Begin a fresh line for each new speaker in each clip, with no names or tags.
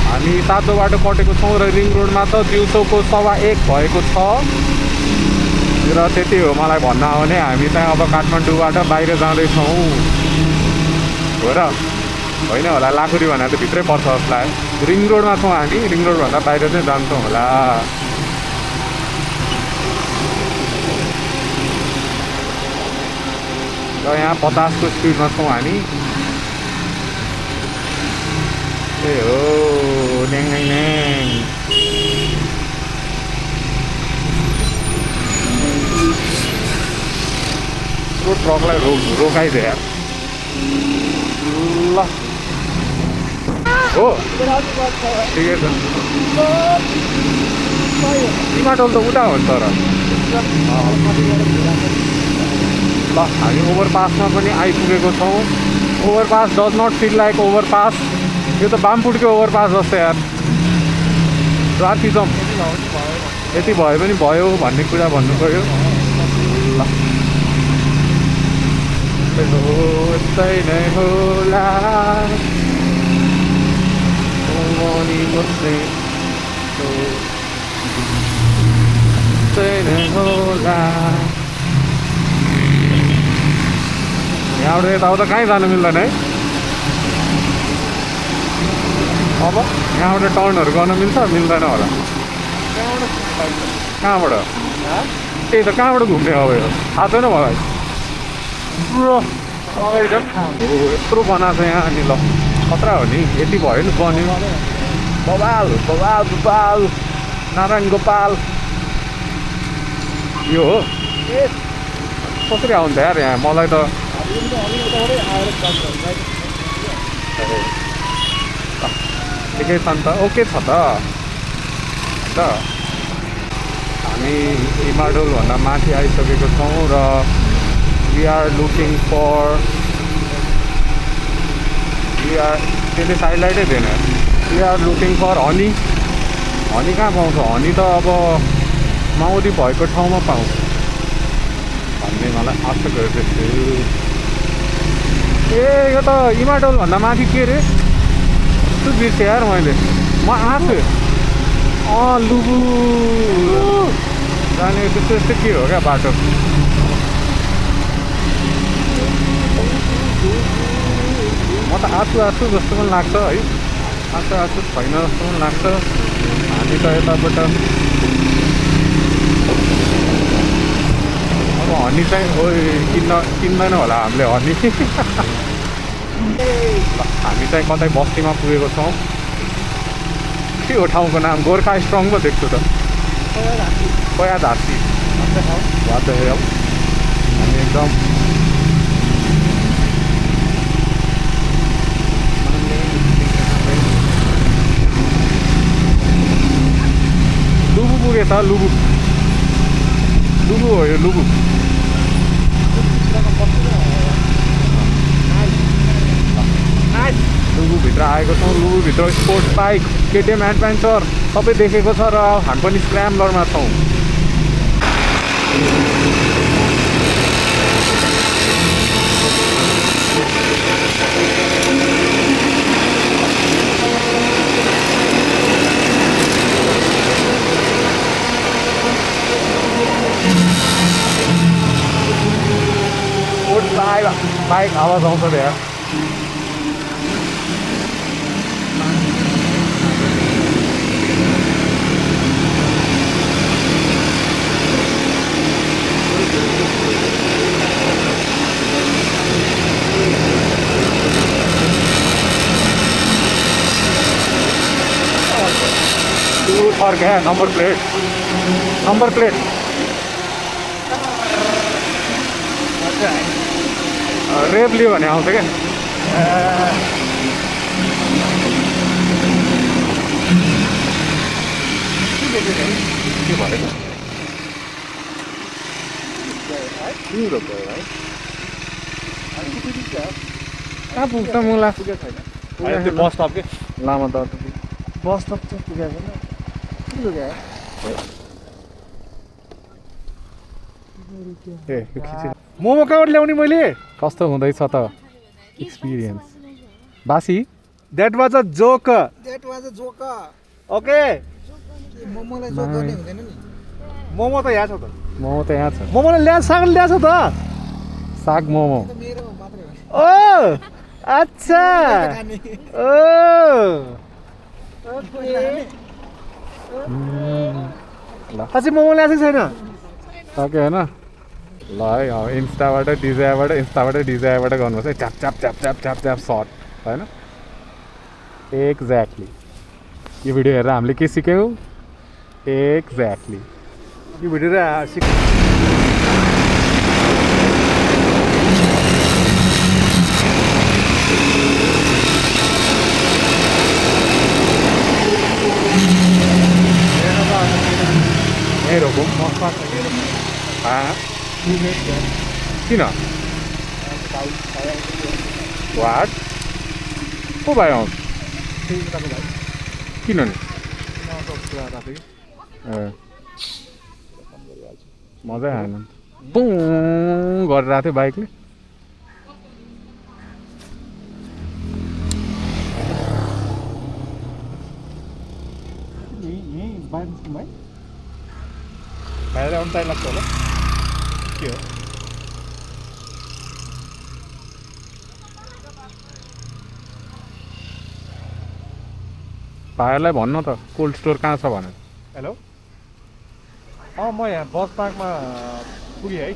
हामी तातो बाटो कटेको छौँ र रिङ रोडमा त दिउँसोको 1:15 भएको छ र त्यति हो मलाई भन्न हो भने हामी चाहिँ अब काठमाडौँबाट बाहिर जाँदैछौँ हो र होइन होला लाखुरी भनेर त भित्रै पर्छ जस्तो लाग्यो रिङ रोडमा छौँ हामी रिङ रोडभन्दा बाहिर चाहिँ जान्छौँ होला र यहाँ 50 को स्पिडमा छौँ हामी ए हो ड्याङ ड्याङ ड्याङ ट्रकलाई रोकाइदियो यार ल हो ठिकै छ टमाटर त उता हो नि तर ल हामी ओभरपासमा पनि आइपुगेको छौँ ओभरपास डज नट फिल लाइक ओभरपास यो त बामपुटकै ओभरपास जस्तो यार ट्राफिजम यति भए पनि भयो भन्ने कुरा भन्नु पऱ्यो ल यस्तै नै होला यस्तै नै होला यहाँबाट यताउता कहीँ जानु मिल्दैन है अब यहाँबाट टर्नहरू गर्न मिल्छ मिल्दैन होला कहाँबाट त्यही त कहाँबाट घुम्ने अब यो थाहा छैन मलाई यत्रो बनाएको छ यहाँ अनि ल खतरा हो नि यति भयो नि बन्यो बबाल बबाल गोपाल नारायण गोपाल यो हो कसरी आउँछ यार यहाँ मलाई त ठिकै छ नि त ओके छ त हामी हिमाडोलभन्दा माथि आइसकेको छौँ र we are looking for त्यसले साइडलाइटै दिएन we are looking for honey कहाँ पाउँछ हनी त अब माउरी भएको ठाउँमा पाउँछ भन्ने मलाई आशा गरेको छु ए यो त हिमाडोलभन्दा माथि के अरे यस्तो बिर्सेँ यार मैले म आएको लुबु जाने त्यस्तो यस्तो के हो क्या बाटो म त आँसु जस्तो पनि लाग्छ है आँसु छैन जस्तो पनि लाग्छ हामी त यताबाट अब हनी चाहिँ किन्दैन होला हामीले हनी हामी चाहिँ कतै बस्तीमा पुगेको छौँ के हो ठाउँको नाम गोर्खा स्ट्रङ पो देख्छु त कया धार्ती हामी एकदम लुबु पुगेछ लुबु हो यो लुबु लुबुभित्र आएको छौँ लुबुभित्र स्पोर्ट्स बाइक केटिएम एडभेन्चर सबै देखेको छ र हामी पनि स्क्रैम्बलरमा छौँ बाइक आवाज आउँछ त्यहाँ फर्क है नंबर प्लेट रेप लियो भने आउँछ क्या के भयो कहाँ पुग्छ मुला पुगेको छैन त्यो बस स्टप के लामा त बस स्टप चाहिँ पुगेको छैन मोमो कहाँबाट ल्याउने मैले कस्तो हुँदैछ त एक्सपिरियन्स बासी That was a joke.
That was a joke.
Okay.
मोमोलाई जोक गर्ने हुँदैन नि
मोमो त यहाँ छ त मोमो त यहाँ छ मोमोले साग ल्याछ त साग मोमो
त मेरो मात्रै हो
ओ अच्छा ओ ल पछि मोमो ल्याछ छैन ओके हैन ल है अब इन्स्टाबाट डिजाइबाट गर्नुहोस् है tap tap tap tap tap tap सर्ट हैन एक्ज्याक्टली यो भिडियो हेरेर हामीले के सिक्यौँ एक्ज्याक्टली यो भिडियो मेरो किन वाट को भाइ आउँछ किनभने मजै आएन पुङ गरेर आएको थियो बाइकले बाहिर आउनु टाइम लाग्छ होला के हो भाइहरूलाई भन्नु त कोल्ड स्टोर कहाँ छ भनेर हेलो म यहाँ बस पार्कमा पुगेँ है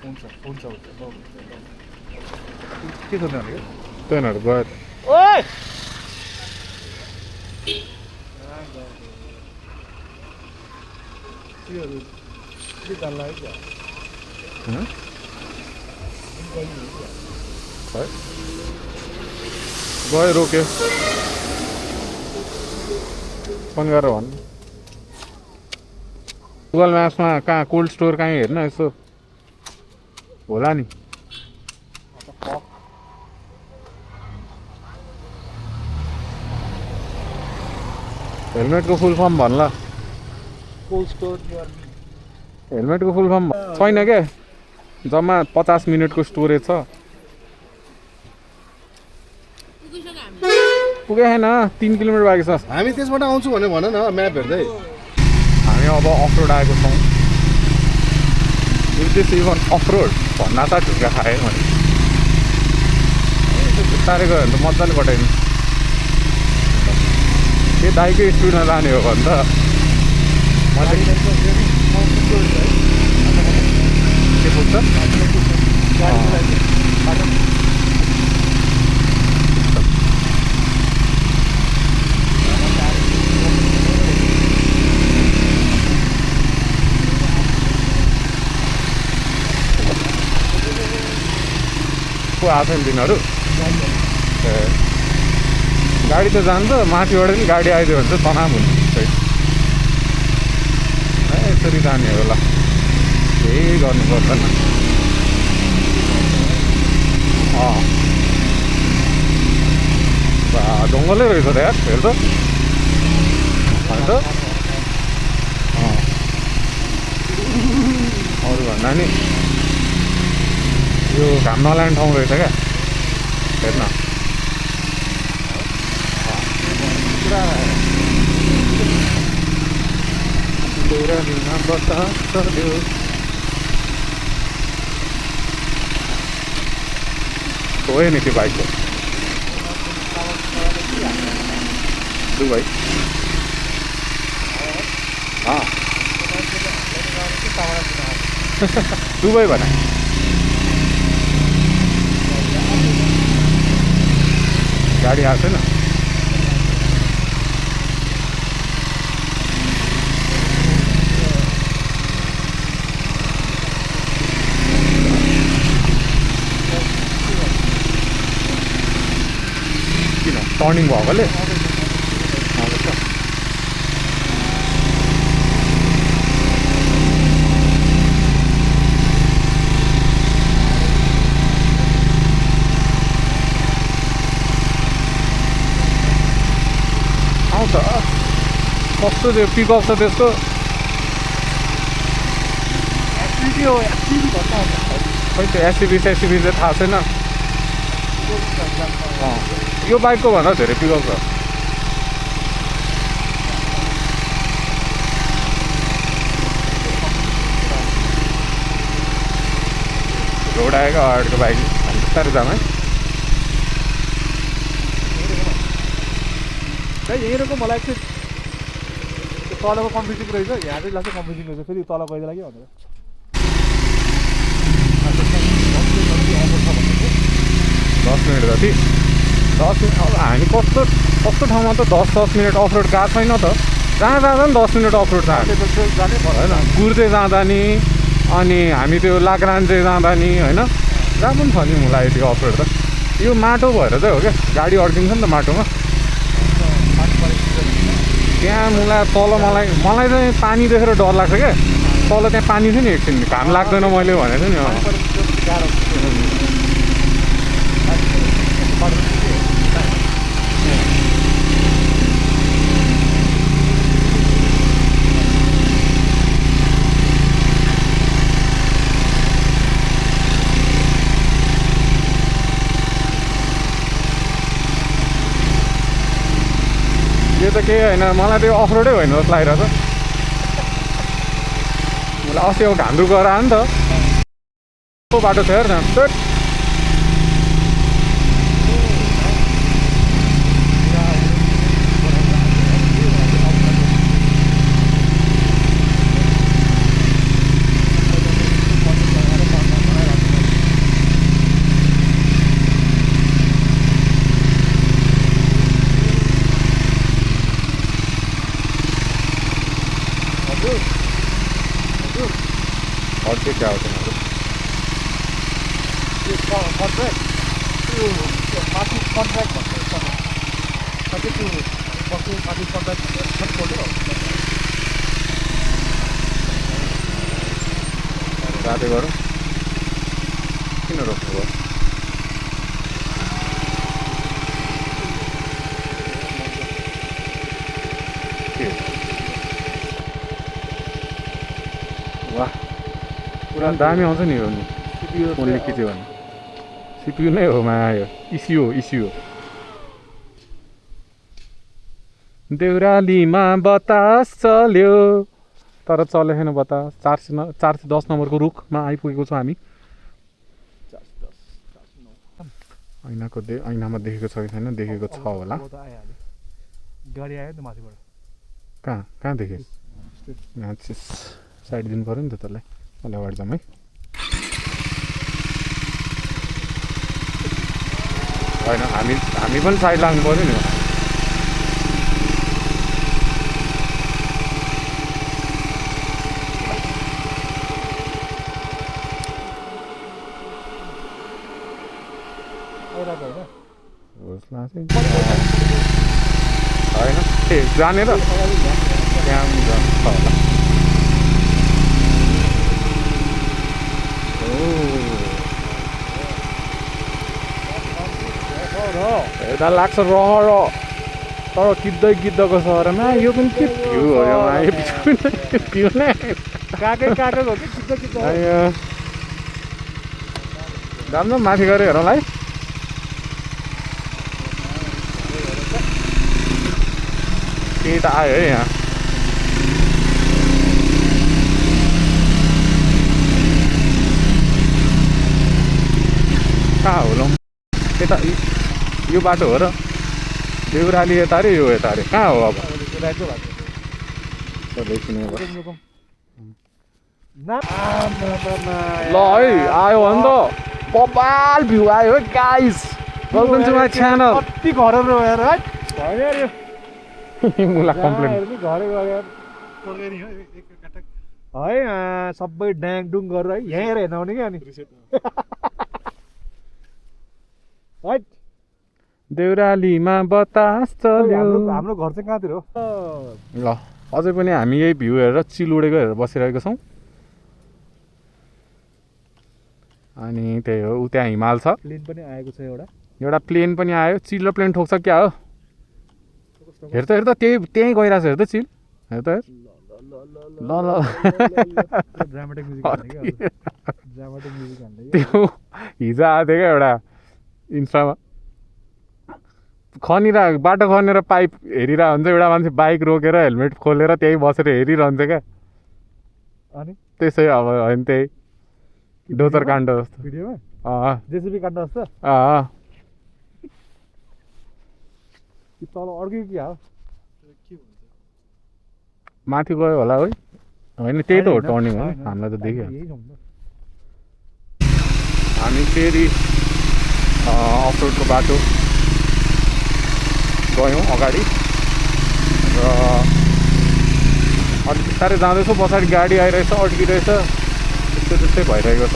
हुन्छ के सोध्नु भनेको ट्रेनहरू गयो ओए गयो रोक्यो फोन गरेर भन्नु गुगल म्याप्समा कहाँ कोल्ड स्टोर कहीँ हेर्न यसो होला नि हेलमेटको फुल फर्म भन्ला
कोल्ड स्टोर
हेलमेटको फुल फर्म छैन क्या जम्मा 50 मिनटको स्टोरेज छ पुगे छैन 3 किलोमिटर बाँकी छ
हामी त्यसबाट आउँछु भने भन न म्याप हेर्दै
हामी अब अफ रोड आएको छौँ दिस इभन अफ रोड भन्दा त ढुक्का खाएँ मैले बिस्तारै गयो भने त मजाले कटाइनु त्यो दाइकै स्पिडमा जाने हो भने त के पुग्छ को आएको नि तिनीहरू ए गाडी त जान्छ माथिबाट नि गाडी आइदियो भने चाहिँ तनाव हुन्छ यसरी जाने होला केही गर्नु पर्दैन जङ्गलै रहेछ त यार हेर्छ होइन अरू भन्दा नि यो घाम नलाग्ने ठाउँ रहेछ क्या हेर्न गयो नि त्यो बाइक दुबई दुबई भने गाडी आएको छैन किन टर्निङ भएकोले आउँछ कस्तो त्यो पिकअप छ त्यसको खै त्यो एससिबी चाहिँ थाहा छैन यो बाइकको भन्दा धेरै पिकअप छ रोड आएको अगाडिको बाइक बिस्तारै जाम है
यहीँ रहेको मलाई चाहिँ तलको कम्पिटिङ रहेछ यहाँ चाहिँ लाग्छ कम्पिटिङ रहेछ फेरि तल कहिले लाग्यो भनेर
10 मिनट जति 10 मिनट अब हामी कस्तो कस्तो ठाउँमा त 10 मिनट अफरोड गएको छैन त जहाँ जाँदा पनि 10 मिनट अफरोड छ
जाने
होइन गुर्जे जाँदा नि अनि हामी त्यो लाक्रान्जे जाँदा नि होइन जहाँ पनि छ नि मलाई त्यो अफरोड त यो माटो भएर चाहिँ हो क्या गाडी अड्किन्छ नि त माटोमा त्यहाँ मलाई तल मलाई चाहिँ पानी देखेर डर लाग्छ क्या तल त्यहाँ पानी थियो नि एकछिन घाम लाग्दैन मैले भनेको नि यो त केही होइन मलाई त्यो अफरोडै होइन जस्तो लागिरहेको छ मलाई अस्ति अब घामरु गएर आयो नि त बाटो छ हेर न अर्कै क्या हो तिनीहरू जाँदै गरौँ किन रोक्नु भयो वाह पुरा दामी आउँछ नि यो फोनले खिच्यो भने सिपियु नै हो माया यो इस्यु देउरालीमा बतास चल्यो तर चलेको छैन बतास 410 नम्बरको रुखमा आइपुगेको छौँ हामी ऐनामा देखेको छ कि छैन देखेको छ होला
गाडी आयो नि त माथिबाट
कहाँ देखेँ यहाँ साइड दिनु पऱ्यो नि त त्यसलाई अहिले अगाडि जाउँ है होइन हामी पनि साइड लाग्नु पऱ्यो नि होइन ए जानेर त्यहाँ पनि छ होला हेर्दा लाग्छ रहर तर किद्दै गिद्धको सहरमा यो पनि के भ्यू हो यो भ्यू नै
काकै हो कि
राम्रो माथि गएर हेरौँला है केही त आयो है यहाँ कहाँ हो ल यता यो बाटो हो र देउराली यता अरे यो यता अरे कहाँ हो अब ल है आयो भने त बबाल भ्यू आयो है guys welcome to my channel
कति घरहरू हेर है
मुला कम्प्लेन
है सबै ड्याङडुङ गरेर है यहाँ हेरेर हेर्न आउने क्या अनि
देउरालीमा बतास चल्यो
हाम्रो घर चाहिँ कहाँतिर हो
ल अझै पनि हामी यही भ्यू हेरेर चिल उडेको हेरेर बसिरहेको छौँ अनि त्यही हो उ त्यहाँ हिमाल छ
प्लेन पनि आएको छ
एउटा प्लेन पनि आयो चिल र प्लेन ठोक्छ क्या हो हेर त त्यहीँ गइरहेको छ हेर त चिल हेर त ल
ड्रामाटिक म्युजिक
त्यो हिजो आएको थियो क्या एउटा इन्स्टामा बाटो खनेर पाइप हेरिरहेको हुन्छ एउटा मान्छे बाइक रोकेर हेलमेट खोलेर त्यही बसेर हेरिरहन्छ क्या
अनि
त्यसै अब होइन त्यही डोजर काण्ड जस्तो
भिडियोमा जेसिबी काट्न जस्तो कि तल अड्क्यो कि हो
माथि गयो होला है होइन त्यही त हो टर्निङ हो हामीलाई त देखियो
यही छ नि त।
हामी फेरि अफरोडको बाटो गयौँ अगाडि र अलिक बिस्तारै जाँदैछौँ पछाडि गाडी आइरहेछ अड्किरहेछ त्यस्तै भइरहेको छ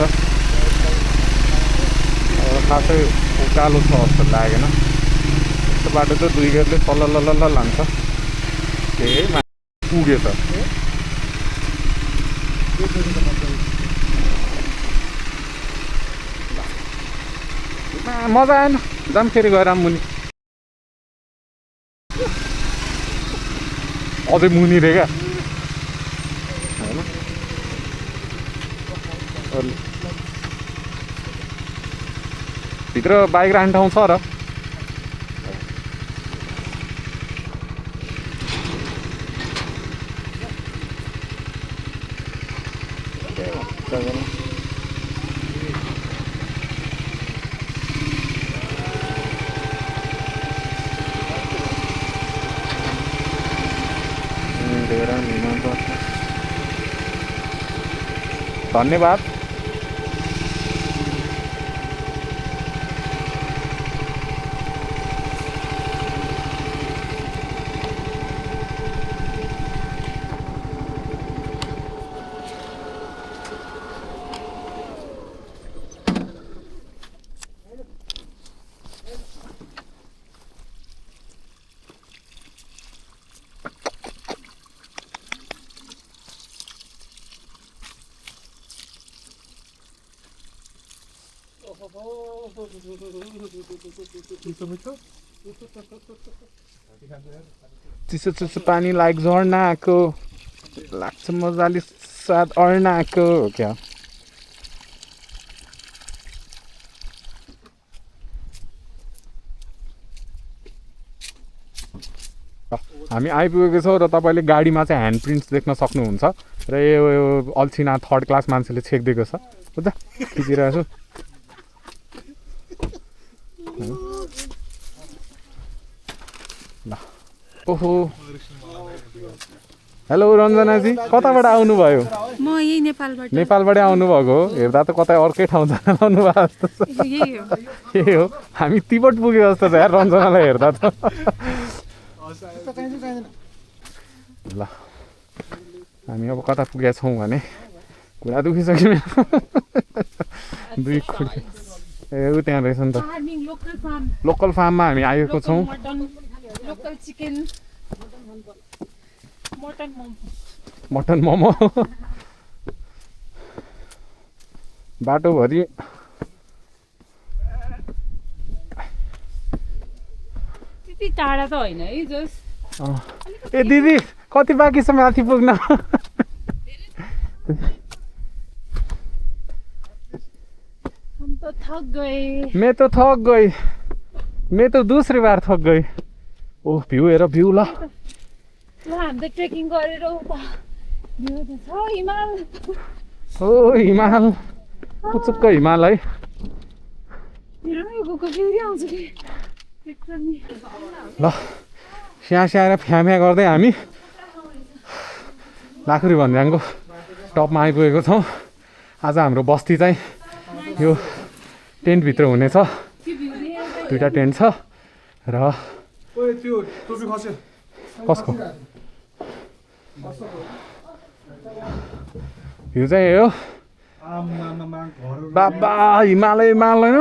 खासै उकालो छ जस्तो लागेन यस्तो बाटो त दुई गेटले तल्ल लान्छ त्यही पुगेछ मजा आएन जाम फेरि गएर मुनि अझै मुनि रे क्या होइन भित्र बाइक राख्ने ठाउँ छ र धन्यवाद चिसो चिसो पानी लाइक झर्नाको लाग्छ मजाले स्वाद अर्नाको हो क्या हामी आइपुगेको छौँ र तपाईँले गाडीमा चाहिँ ह्यान्ड प्रिन्ट्स देख्न सक्नुहुन्छ र यो अल्छिना थर्ड क्लास मान्छेले छेकिदिएको छ बुझ्दा खिचिरहेको छु ल ओहो हेलो रञ्जनाजी कताबाट आउनुभयो
म यही
नेपालबाटै आउनुभएको हो हेर्दा त कतै अर्कै ठाउँ जान आउनु भएको जस्तो छ यही हो हामी तिब्बत पुगे जस्तो छ यार रञ्जनालाई हेर्दा त ल हामी अब कता पुगेका छौँ भने कुरा दुखिसक्यो दुई खुट्टी ए ऊ त्यहाँ रहेछ नि त लोकल फार्ममा हामी आएको छौँ
लोकल चिकन
मटन मोमो बाटोभरि
त्यति टाढा त होइन है जस
ए दिदी कति बाँकी छ माथि पुग्न
हम तो थक गए
मैं तो थक गई मैं तो दूसरी बार थक गई ओह भ्यू हेर भ्यू ल
ल हामी त ट्रेकिङ गरेर उता भ्यू त छ हिमाल
ओ हिमाल पुचुक्क हिमाल है
हेर न यो गएको फेरि आउँछ कि एकदमै
ल स्याएर फ्याम्या गर्दै हामी लाखुरी भन्ज्याङको टपमा आइपुगेको छौँ आज हाम्रो बस्ती चाहिँ यो टेन्टभित्र हुनेछ दुईवटा टेन्ट छ र कसको यो चाहिँ हो बाबा हिमालय होइन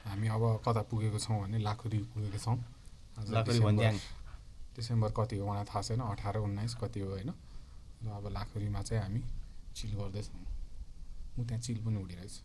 हामी अब कता पुगेको छौँ भने लाखुरी पुगेको छौँ डिसेम्बर कति हो मलाई थाहा छैन 18 19 कति हो होइन र अब लाखुरीमा चाहिँ हामी चिल गर्दैछौँ म त्यहाँ चिल पनि उडिरहेछु